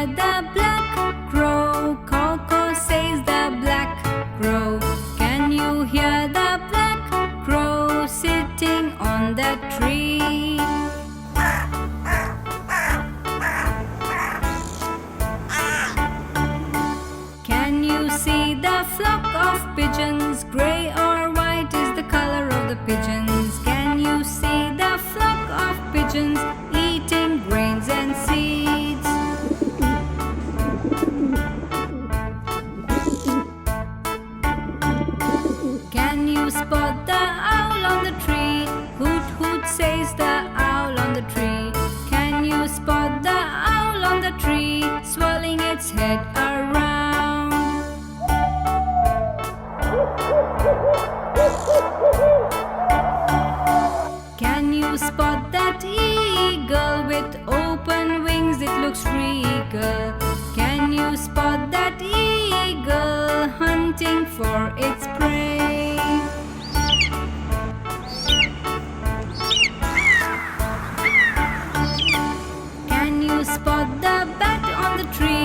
hear the black crow? Caw, caw, says the black crow. Can you hear the black crow sitting on the tree? Can you see the flock of pigeons? Gray or white is the color of the pigeons. Can you see the flock of pigeons eating grains and seeds? Can you spot the owl on the tree? Hoot, hoot, says the owl on the tree. Can you spot the owl on the tree, swirling its head around? Can you spot that eagle with open wings? It looks regal. Can you spot that eagle hunting for its prey? Can you spot the bat on the tree?